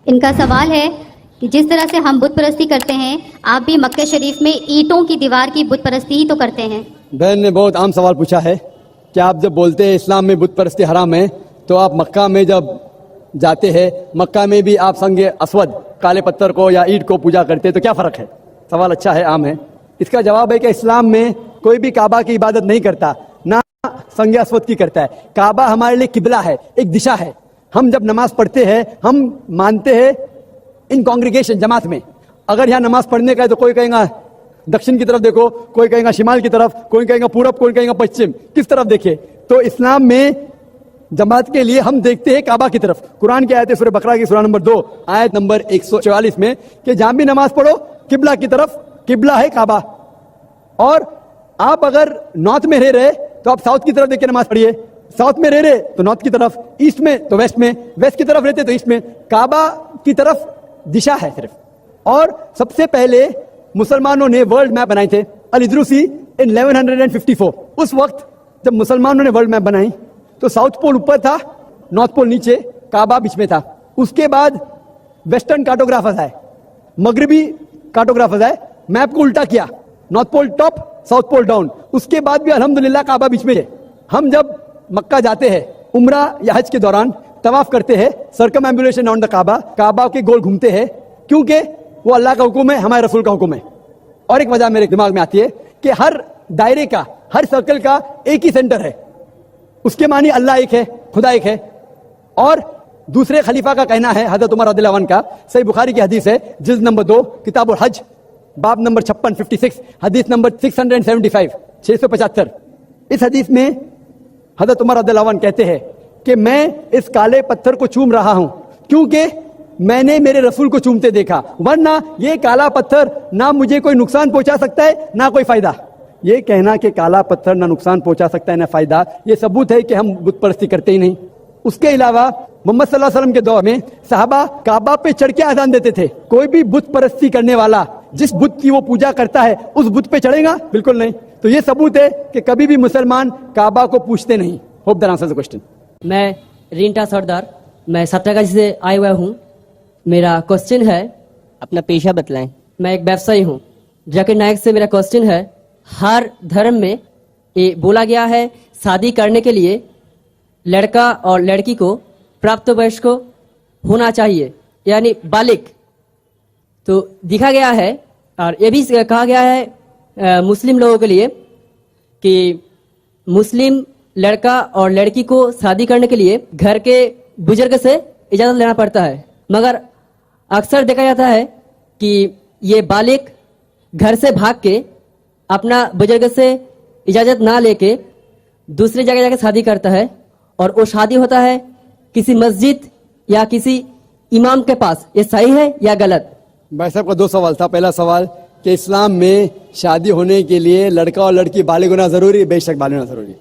ان کا سوال ہے کہ جس طرح سے ہم بت پرستی کرتے ہیں آپ بھی مکہ شریف میں اینٹوں کی دیوار کی بت پرستی ہی تو کرتے ہیں. بہن نے بہت عام سوال پوچھا ہے کہ آپ جب بولتے ہیں اسلام میں بت پرستی حرام ہے تو آپ مکہ میں جب جاتے ہیں مکہ میں بھی آپ سنگ اسود کالے پتھر کو یا اینٹ کو پوجا کرتے ہیں تو کیا فرق ہے؟ سوال اچھا ہے، عام ہے. اس کا جواب ہے کہ اسلام میں کوئی بھی کعبہ کی عبادت نہیں کرتا، نہ سنگ اسود کی کرتا ہے. کعبہ ہمارے لیے قبلہ ہے، ایک دشا ہے. ہم جب نماز پڑھتے ہیں ہم مانتے ہیں ان کانگریگیشن جماعت میں. اگر یہاں نماز پڑھنے کا ہے تو کوئی کہیں گا دکشن کی طرف دیکھو، کوئی کہیں گا شمال کی طرف، کوئی کہیں گا پورب، کوئی کہیں گا پچھم، کس طرف دیکھے. تو اسلام میں جماعت کے لیے ہم دیکھتے ہیں کعبہ کی طرف. قرآن کی آیت ہے سورہ بقرہ کی سورہ نمبر 2 آیت نمبر 144 میں کہ جہاں بھی نماز پڑھو قبلہ کی طرف، قبلہ ہے کعبہ. اور آپ اگر نارتھ میں رہ رہے تو آپ ساؤتھ کی طرف دیکھ کے نماز پڑھیے، ساؤتھ میں رہ رہے تو نارتھ کی طرف، ایسٹ میں تو ویسٹ میں، ویسٹ کی طرف رہتے تو ایسٹ میں. کعبہ کی طرف دشا ہے صرف. اور سب سے پہلے مسلمانوں نے ورلڈ میپ بنائے تھے الادروسی ان 1154. اس وقت جب مسلمانوں نے ورلڈ میپ بنائی تو ساؤتھ پول اوپر تھا، نارتھ پول نیچے، کعبہ بیچ میں تھا. اس کے بعد ویسٹرن کارٹوگرافرز آئے، مغربی کارٹوگرافرز آئے، میپ کو الٹا کیا، نارتھ پول ٹاپ، ساؤتھ پول ڈاؤن. اس کے بعد بھی الحمدللہ کعبہ بیچ میں ہے. ہم جب مکہ جاتے ہیں عمرہ یا حج کے دوران طواف کرتے ہیں، سرکم ایمبولیشن راؤنڈ دا کعبہ، کعبہ کے گول گھومتے ہیں کیونکہ وہ اللہ کا حکم ہے، ہمارے رسول کا حکم ہے. اور ایک وجہ میرے دماغ میں آتی ہے کہ ہر دائرے کا، ہر سرکل کا ایک ہی سینٹر ہے. اس کے معنی اللہ ایک ہے، خدا ایک ہے. اور دوسرے خلیفہ کا کہنا ہے حضرت عمر رضی اللہ عنہ کا، صحیح بخاری کی حدیث ہے، جلد نمبر 2 کتاب الحج، باب نمبر 56 حدیث نمبر 675 675. اس حدیث میں حضرت عمر رضی اللہ عنہ کہتے ہیں کہ میں اس کالے پتھر کو چوم رہا ہوں کیونکہ میں نے میرے رسول کو چومتے دیکھا، ورنہ یہ کالا پتھر نہ مجھے کوئی نقصان پہنچا سکتا ہے نہ کوئی فائدہ. یہ کہنا کہ کالا پتھر نہ نقصان پہنچا سکتا ہے نہ فائدہ، یہ ثبوت ہے کہ ہم بت پرستی کرتے ہی نہیں. اس کے علاوہ محمد صلی اللہ علیہ وسلم کے دور میں صحابہ کعبہ پہ چڑھ کے اذان دیتے تھے. کوئی بھی بت پرستی کرنے والا جس بت کی وہ پوجا کرتا ہے اس بت پہ چڑھے گا؟ بالکل نہیں. تو یہ ثبوت ہے کہ کبھی بھی مسلمان کعبہ کو پوچھتے نہیں. Hope that answers the question. میں رینٹا سردار، میں ستراگڑھ سے آئے ہوا ہوں. میرا کوسچن ہے، اپنا پیشہ بتلائیں. میں ایک ویبسائی ہوں. ذاکر نائک سے میرا کوسچن ہے، ہر دھرم میں یہ بولا گیا ہے شادی کرنے کے لیے لڑکا اور لڑکی کو پراپت ویش کو ہونا چاہیے، یعنی بالغ. تو دکھا گیا ہے اور یہ بھی کہا گیا ہے مسلم لوگوں کے لیے کہ مسلم لڑکا اور لڑکی کو شادی کرنے کے لیے گھر کے بزرگ سے اجازت لینا پڑتا ہے. مگر اکثر دیکھا جاتا ہے کہ یہ بالغ گھر سے بھاگ کے اپنا بزرگ سے اجازت نہ لے کے دوسری جگہ جا کے شادی کرتا ہے، اور وہ شادی ہوتا ہے کسی مسجد یا کسی امام کے پاس. یہ صحیح ہے یا غلط؟ بھائی صاحب کا 2 سوال تھا. پہلا سوال کہ اسلام میں شادی ہونے کے لیے لڑکا اور لڑکی بالغ ہونا ضروری؟ بے شک بالغ ہونا ضروری.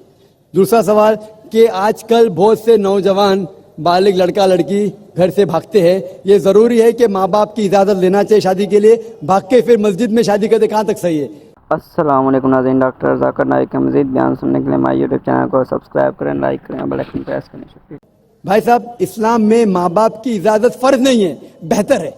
دوسرا سوال کہ آج کل بہت سے نوجوان بالغ لڑکا لڑکی گھر سے بھاگتے ہیں، یہ ضروری ہے کہ ماں باپ کی اجازت لینا چاہیے شادی کے لیے، بھاگ کے پھر مسجد میں شادی کرتے، کہاں تک صحیح ہے؟ السلام علیکم ناظرین، ڈاکٹر ذاکر نائک کا مزید بیان سننے کے لیے ہمارے یوٹیوب چینل کو سبسکرائب کریں، لائک کریں، بیل آئیکن پریس کریں. شکریہ. بھائی صاحب اسلام میں ماں باپ کی اجازت فرض نہیں ہے، بہتر ہے.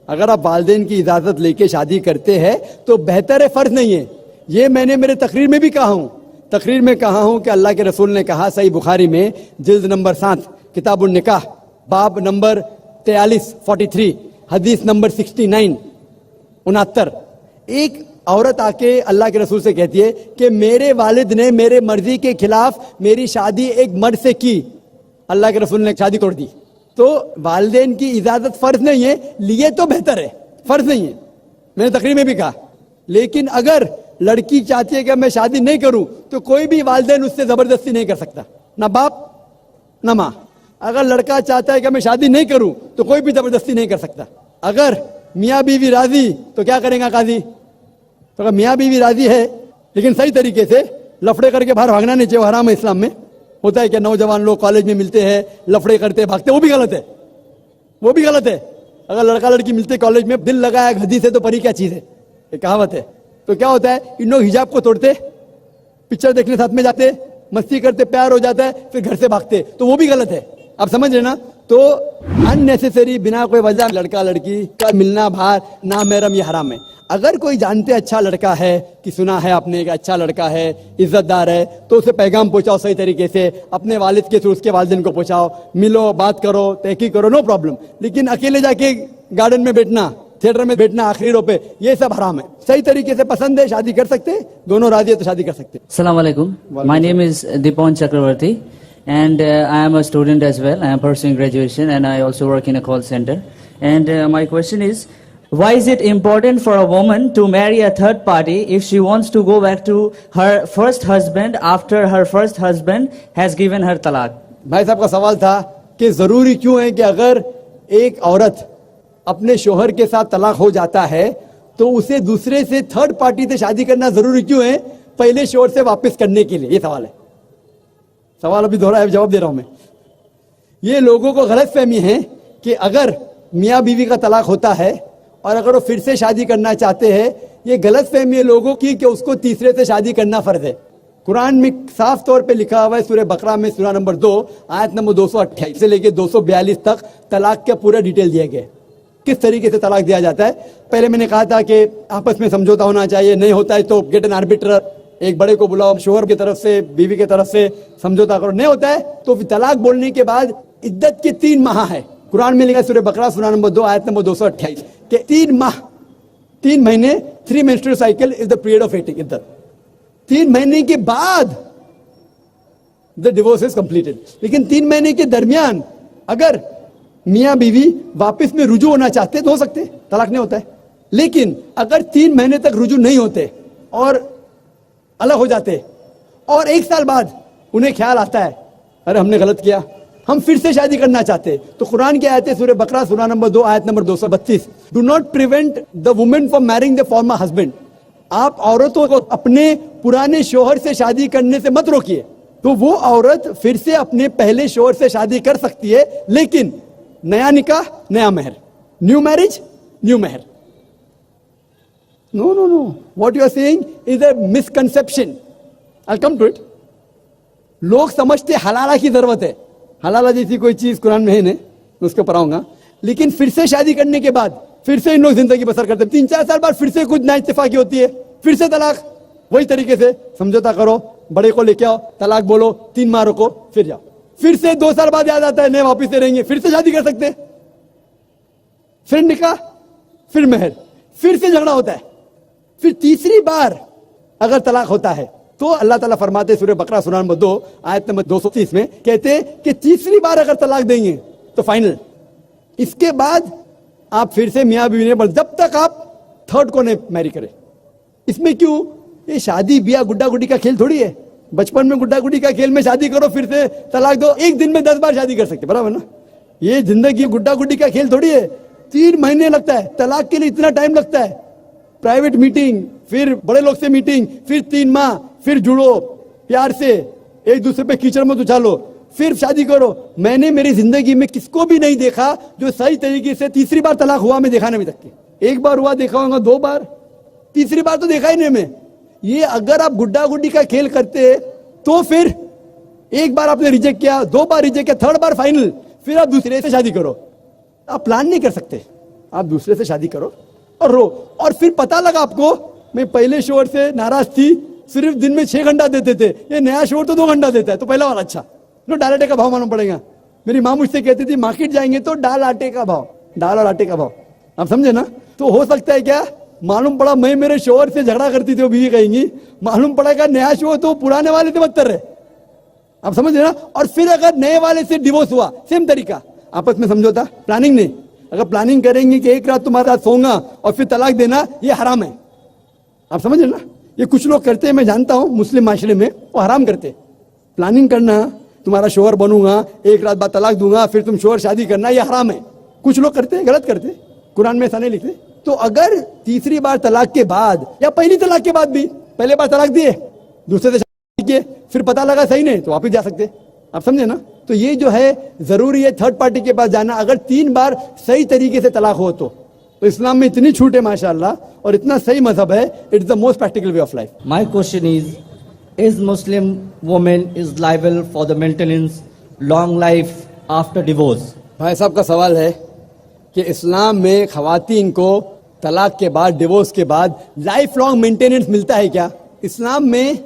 اگر آپ والدین کی اجازت لے کے شادی کرتے ہیں تو بہتر ہے، فرض نہیں ہے. یہ میں نے میرے تقریر میں بھی کہا ہوں. تقریر میں کہا ہوں کہ اللہ کے رسول نے کہا، صحیح بخاری میں جلد نمبر 7 کتاب النکاح، باب نمبر 43 حدیث نمبر 69 ایک عورت آ کے اللہ کے رسول سے کہتی ہے کہ میرے والد نے میرے مرضی کے خلاف میری شادی ایک مرد سے کی. اللہ کے رسول نے شادی توڑ دی. تو والدین کی اجازت فرض نہیں ہے، لیے تو بہتر ہے، فرض نہیں ہے. میں نے تقریر میں بھی کہا. لیکن اگر لڑکی چاہتی ہے کہ میں شادی نہیں کروں تو کوئی بھی والدین اس سے زبردستی نہیں کر سکتا، نہ باپ نہ ماں. اگر لڑکا چاہتا ہے کہ میں شادی نہیں کروں تو کوئی بھی زبردستی نہیں کر سکتا. اگر میاں بیوی راضی تو کیا کریں گا قاضی؟ تو اگر میاں بیوی راضی ہے لیکن صحیح طریقے سے، لفڑے کر کے باہر بھاگنا نہیں چاہیے، حرام ہے اسلام میں. ہوتا ہے کہ نوجوان لوگ کالج میں ملتے ہیں، لفڑے کرتے بھاگتے، وہ بھی غلط ہے، وہ بھی غلط ہے. اگر لڑکا لڑکی ملتے کالج میں، دل لگایا گدھی سے تو پری کیا چیز ہے، یہ کہاوت ہے. تو کیا ہوتا ہے، ان لوگ حجاب کو توڑتے، پکچر دیکھنے ساتھ میں جاتے، مستی کرتے، پیار ہو جاتا ہے، پھر گھر سے بھاگتے، تو وہ بھی غلط ہے. آپ سمجھ رہے نا؟ तो अननेसेसरी बिना कोई वजह लड़का लड़की का मिलना बाहर नामहरम ये हराम है। अगर कोई जानते अच्छा लड़का है कि सुना है आपने कि अच्छा लड़का है, इज्जतदार है, तो उसे पैगाम पहुंचाओ सही तरीके से, अपने वालिद के थ्रू उसके वालिदैन को पहुंचाओ, मिलो, बात करो, तहकीक करो, नो प्रॉब्लम। लेकिन अकेले जाके गार्डन में बैठना, थिएटर में बैठना आखिरी रो पे, ये सब हराम है। सही तरीके से पसंद है, शादी कर सकते, दोनों राजी है तो शादी कर सकते। Assalamu alaikum. My name is Dipan Chakravarti and I am a student as well. I am pursuing graduation and I also work in a call center. And my question is, why is it important for a woman to marry a third party if she wants to go back to her first husband after her first husband has given her talaq? भाई साहब का सवाल था कि जरूरी क्यों है कि अगर एक औरत अपने शोहर के साथ तलाक हो जाता है तो उसे दूसरे से थर्ड पार्टी से शादी करना जरूरी क्यों है पहले शोहर से वापस करने के लिए? ये सवाल है। सवाल अभी दोहरा है, जवाब दे रहा हूं मैं। ये लोगों को गलत फहमी है कि अगर मियाँ बीवी का तलाक होता है और अगर वो फिर से शादी करना चाहते हैं, ये गलत फहमी है लोगों की कि उसको तीसरे से शादी करना फर्ज है। कुरान में साफ तौर पे लिखा हुआ है, सूरह बकरा में सूरा नंबर 2 आयत नंबर 228 से लेके 242 तक तलाक के पूरा डिटेल दिया गया है, किस तरीके से तलाक दिया जाता है। पहले मैंने कहा था कि आपस में समझौता होना चाहिए, नहीं होता है तो गेट एन आर्बिट्रर, एक बड़े को बुलाओ, शोहर की तरफ से बीवी की तरफ से समझौता करो, नहीं होता है तो तलाक बोलने के बाद इद्दत के 3 माह है। कुरान में लिखा है सूरह बकरा सूरा नंबर 2 आयत नंबर 228 कि 3 माह, 3 महीने, 3 menstrual cycle is the period of इद्दत। 3 महीने के बाद द डिवोर्स इज कंप्लीटेड। लेकिन 3 महीने के दरमियान अगर मियाँ बीवी वापस में रुजू होना चाहते तो हो सकते, तलाक नहीं होता है। लेकिन अगर 3 महीने तक रुजू नहीं होते और अलग हो जाते और 1 साल बाद उन्हें ख्याल आता है अरे हमने गलत किया, हम फिर से शादी करना चाहते, तो कुरान की आयत है सूरह बकरा सूरा नंबर 2 आयत number 232, do not prevent the women from marrying the former husband. आप औरतों को अपने पुराने शोहर से शादी करने से मत रोकिए। तो वो औरत फिर से अपने पहले शोहर से शादी कर सकती है, लेकिन नया निकाह नया महर, न्यू मैरिज न्यू महर। No no no, what you are saying is a misconception. I come to it. लोग समझते हलाला की जरूरत है, हलाला जैसी कोई चीज कुरान में है नहीं, उसके ऊपर आऊंगा। लेकिन फिर से शादी करने के बाद फिर से इन लोग जिंदगी बसर करते हैं, 3-4 साल बाद फिर से कुछ ना इत्तेफाकी होती है, फिर से तलाक। वही तरीके से समझौता करो, बड़े को लेके आओ, तलाक बोलो, 3 माह रुको, फिर जाओ, फिर से 2 साल बाद याद आता है नहीं वापिस से रहेंगे, फिर से शादी कर सकते, फिर निकाह, फिर महर, फिर से झगड़ा होता है, फिर तीसरी बार अगर तलाक होता है तो अल्लाह ताला फरमाते सूरह बकरा सूरा नंबर 2 आयत नंबर 230 में कहते कि तीसरी बार अगर तलाक देंगे तो फाइनल। इसके बाद आप फिर से मियाँ बीवी ने, जब तक आप थर्ड को नहीं मैरी करें। इसमें क्यों? ये शादी ब्याह गुड्डा गुड्डी का खेल थोड़ी है। बचपन में गुड्डा गुड्डी का खेल में शादी करो फिर से तलाक दो, एक दिन में 10 बार शादी कर सकते, बराबर ना? ये जिंदगी गुड्डा गुड्डी का खेल थोड़ी है। 3 महीने लगता है तलाक के लिए, इतना टाइम लगता है। प्राइवेट मीटिंग, फिर बड़े लोग से मीटिंग, फिर 3 माह, फिर जुड़ो प्यार से, एक दूसरे पे कीचड़ में उछालो, फिर शादी करो। मैंने मेरी जिंदगी में किसको भी नहीं देखा जो सही तरीके से तीसरी बार तलाक हुआ, मैं देखा नहीं अभी तक। 1 बार हुआ देखा होगा, 2 बार, तीसरी बार तो देखा ही नहीं मैं। ये अगर आप गुड्डा गुड्डी का खेल करते तो फिर 1 बार आपने रिजेक्ट किया, 2 बार रिजेक्ट किया, 3rd बार फाइनल, फिर आप दूसरे से शादी करो। आप प्लान नहीं कर सकते, आप दूसरे से शादी करो और रो। और फिर पता लगा आपको मैं पहले शोहर से नाराज थी, सिर्फ दिन में 6 घंटा देते थे, ये नया शोहर तो 2 घंटा देता है, तो पहला वाला अच्छा। नो, दाल आटे का भाव मालूम पड़ेगा। मेरी माँ मुझसे कहती थी मार्केट जाएंगे तो दाल आटे का भाव, दाल और आटे का भाव, आप समझे ना? तो हो सकता है क्या मालूम पड़ा मैं मेरे शोहर से झगड़ा करती थी, वो बीवी कहेंगी, मालूम पड़ा का नया शोहर तो पुराने वाले से बदतर है, आप समझ रहे ना? और फिर अगर नए वाले से डिवोर्स हुआ, सेम तरीका, आपस में समझौता, प्लानिंग नहीं। अगर प्लानिंग करेंगे कि एक रात तुम्हारे साथ सोऊंगा और फिर तलाक देना, ये हराम है, आप समझ रहे ना? ये कुछ लोग करते हैं, मैं जानता हूं मुस्लिम माशरे में, वो हराम करते। प्लानिंग करना, तुम्हारा शोहर बनूंगा, एक रात बाद तलाक दूंगा, फिर तुम शोहर शादी करना, ये हराम है। कुछ लोग करते हैं, गलत करते, कुरान में ऐसा नहीं लिखते। तो अगर तीसरी बार तलाक के बाद या पहली तलाक के बाद भी, पहले बार तलाक दिए, दूसरे से शादी किए, फिर पता लगा सही नहीं, तो वापिस जा सकते, आप समझे ना? तो ये जो है जरूरी है थर्ड पार्टी के पास जाना, अगर 3 बार सही तरीके से तलाक हो तो इस्लाम में इतनी छूट है माशाअल्लाह, और इतना सही मजहब है, it is the most practical way of life. My question is Muslim woman is liable for the maintenance long life after divorce? भाई साहब का सवाल है कि इस्लाम में खवातीन को तलाक के बाद, डिवोर्स के बाद लाइफ लॉन्ग मेंटेनेंस मिलता है क्या? इस्लाम में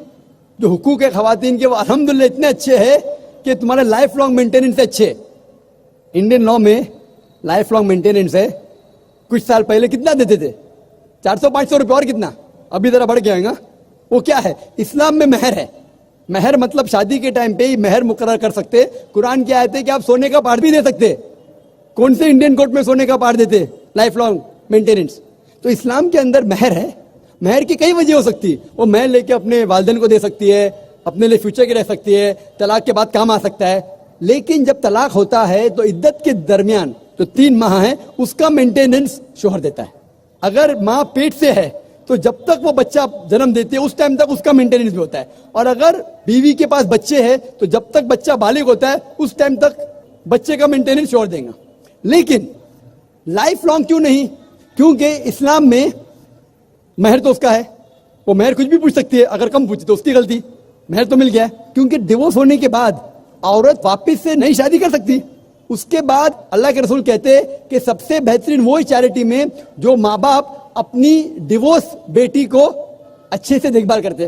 जो हुकूक है खवातीन के वो अल्हम्दुलिल्लाह इतने अच्छे हैं कि तुम्हारे लाइफ लॉन्ग मेंटेनेंस से अच्छे। इंडियन लॉ में लाइफ लॉन्ग मेंटेनेंस है, कुछ साल पहले कितना देते थे? 400-500 रुपये, और कितना अभी जरा बढ़ गया। वो क्या है? इस्लाम में महर है। महर मतलब शादी के टाइम पे ही महर मुकर्रर कर सकते। कुरान की आयत है कि आप सोने का पाठ भी दे सकते। कौन से इंडियन कोर्ट में सोने का पाठ देते? Life long maintenance. तो इस्लाम के अंदर महर है। महर की कई वजह हो सकती है। वो महर लेके अपने वालिदैन को दे सकती है, अपने लिए फ्यूचर की रह सकती है, तलाक के बाद काम आ सकता है। लेकिन जब तलाक होता है तो इद्दत के दरमियान जो 3 माह है उसका मेंटेनेंस शोहर देता है। अगर माँ पेट से है तो जब तक वो बच्चा जन्म देती है उस टाइम तक उसका मेंटेनेंस भी होता है। और अगर बीवी के पास बच्चे हैं तो जब तक बच्चा बालिग होता है उस टाइम तक बच्चे का मेंटेनेंस शोहर देगा। लेकिन लाइफ लॉन्ग क्यों नहीं? क्योंकि इस्लाम में महर तो उसका है, वो महर कुछ भी पूछ सकती है। अगर कम पूछी तो उसकी गलती, महर तो मिल गया। क्योंकि डिवोर्स होने के बाद औरत वापस से नई शादी कर सकती। उसके बाद अल्लाह के रसूल कहते हैं कि सबसे बेहतरीन वो चैरिटी में जो माँ बाप अपनी डिवोर्स बेटी को अच्छे से देखभाल करते।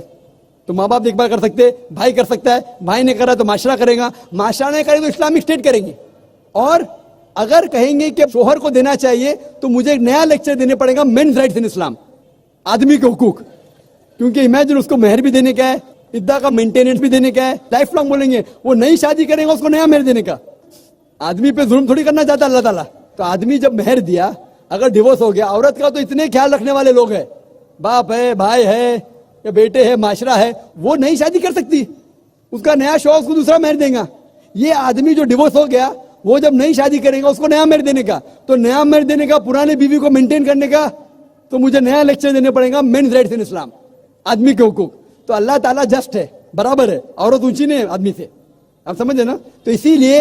तो माँ बाप देखभाल कर सकते, भाई कर सकता है, भाई ने करा तो माशरा करेगा, माशरा ने करे तो इस्लामिक स्टेट करेंगे। और अगर कहेंगे कि शोहर को देना चाहिए तो मुझे एक नया लेक्चर देने पड़ेगा, मेन्स राइट्स इन इस्लाम, आदमी के हुकूक। क्योंकि इमेजिन उसको महर भी देने का है, इद्दा का मेंटेनेंस भी देने का है, लाइफ लॉन्ग बोलेंगे। वो नई शादी करेगा उसको नया महर देने का। आदमी पे जुल्म थोड़ी करना चाहता अल्लाह ताला। तो आदमी जब महर दिया, अगर डिवोर्स हो गया, औरत का तो इतने ख्याल रखने वाले लोग हैं, बाप है, भाई है या बेटे है, माशरा है, वो नई शादी कर सकती। उसका नया शौक उसको दूसरा महर देगा। ये आदमी जो डिवोर्स हो गया वो जब नई शादी करेगा उसको नया महर देने का। तो नया महर देने का, पुराने बीवी को मेंटेन करने का, तो मुझे नया लेक्चर देने पड़ेगा, मेन्स राइट्स इन इस्लाम, आदमी के हुकूक। तो अल्लाह ताला जस्ट है, बराबर है, औरत ऊंची नहीं है आदमी से। आप समझे ना? तो इसीलिए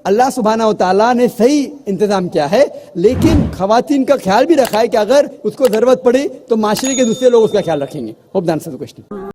अल्लाह सुब्हानहू व तआला ने सही इंतजाम किया है। लेकिन खवातीन का ख्याल भी रखा है कि अगर उसको जरूरत पड़ी तो माशरे के दूसरे लोग उसका ख्याल रखेंगे। Hope the answer the question.